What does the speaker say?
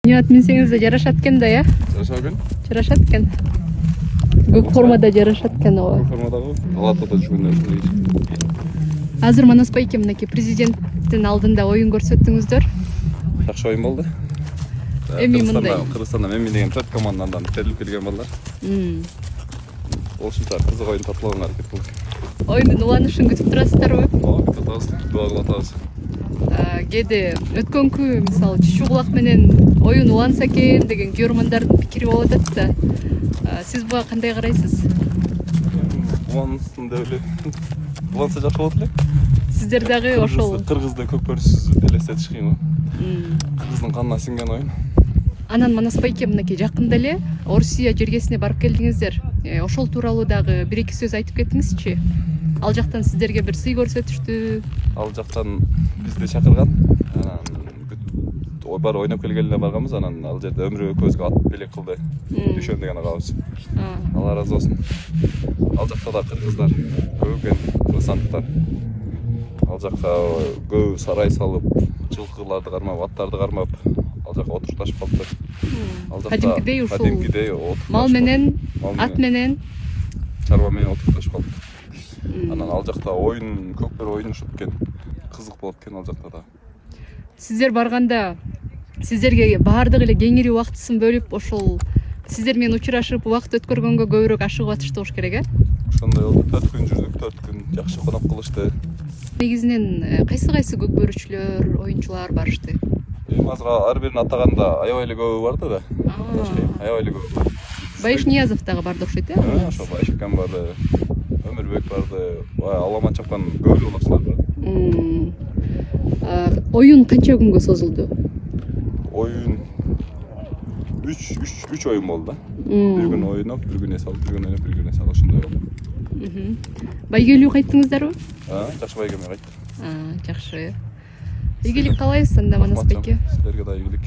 Ният минсеңиз да жарашат экен да, э? Жараша экен? Жарашат экен. Көк формада жарашат экен ого. Көк формадагы Алатада жүргөндө ушундай. Азыр Манас байке мынакей президенттин алдында оюн көрсөттүңүздөр. Жакшы оюн болду. Эми мындай. Кыргызстанда Меми деген 4 командадан терилип келген балдар. Ошончо кызык оюн тартууга аракет кылдык. Оюндун уланышын күтүп турасыздарбы? Ооба, күтүп атабыз, дуа кылып атабыз. Кээде өткөнкү мисалы Чүчү Кулак менен оюн уланса экен деген көрөрмандардын пикири болуп атат да. Сиз буга кандай карайсыз? Улансын деп эле. Уланса жакшы болот эле. Сиздер дагы ошол Кыргызды көкпөрсүз элестетиш кыйын го. Кыргыздын канына сиңген оюн. Анан Манас байке мынакей жакында эле Орусия жергесине барып келдиңиздер. Ошол тууралуу дагы бир эки сөз айтып кетиңизчи. Ал жактан сиздерге бир сый көрсөтүштү. Ал жактан бизди чакырган. Бар ойноп келгенле барганбыз, анан ал жерде өмүрү экөөбүзгө ат белек кылды. Düşөн деген агабыз. Алла разы болсун. Ал жакта да кыргыздар көп экен, кыргызстандыктар. Ал жакка көп сарай салып, жылкыларды кармап, аттарды кармап, ал жакка отурукташып калыптыр. Ал жакта кадимкидей мал менен, ат менен, чарба менен отурукташып калыптыр. Анан ал жакта оюн, көкпөр ойношуп экен, кызык болот экен ал жакта да. Сиздер барганда сиздерге баардык эле кеңири убактысын бөлүп, ошол сиздер менен учурашып, убакыт өткөргөнгө көбүрөөк ашыгып атышты болуш керек, э? Ошондой болду. 4 күн жүрдүк, 4 күн жакшы конок кылышты. Негизинен кайсы көкбөрүчүлөр, оюнчулар барышты? Азыр ар бирин атаганда аябай эле көбү барды да. Аябай эле көбү. Байыш Ниязов дагы барды окшойт, э? Ошо Байшыкан барды, Өмүрбек барды, Аламан чапкан көп болушулар барды. Оюн канча күнгө созулду? Оюн 3 оюн болду да. Бир күн оюнуп, бир күн эс алып, бир күн оюнуп, бир күн эс алып, ошондой болду. Байгелүү кайттыңыздарбы? Жакшы байгеме кайттык. Жакшы. Ийгилик каалайбыз анда Манас байке. Силерге да ийгилик.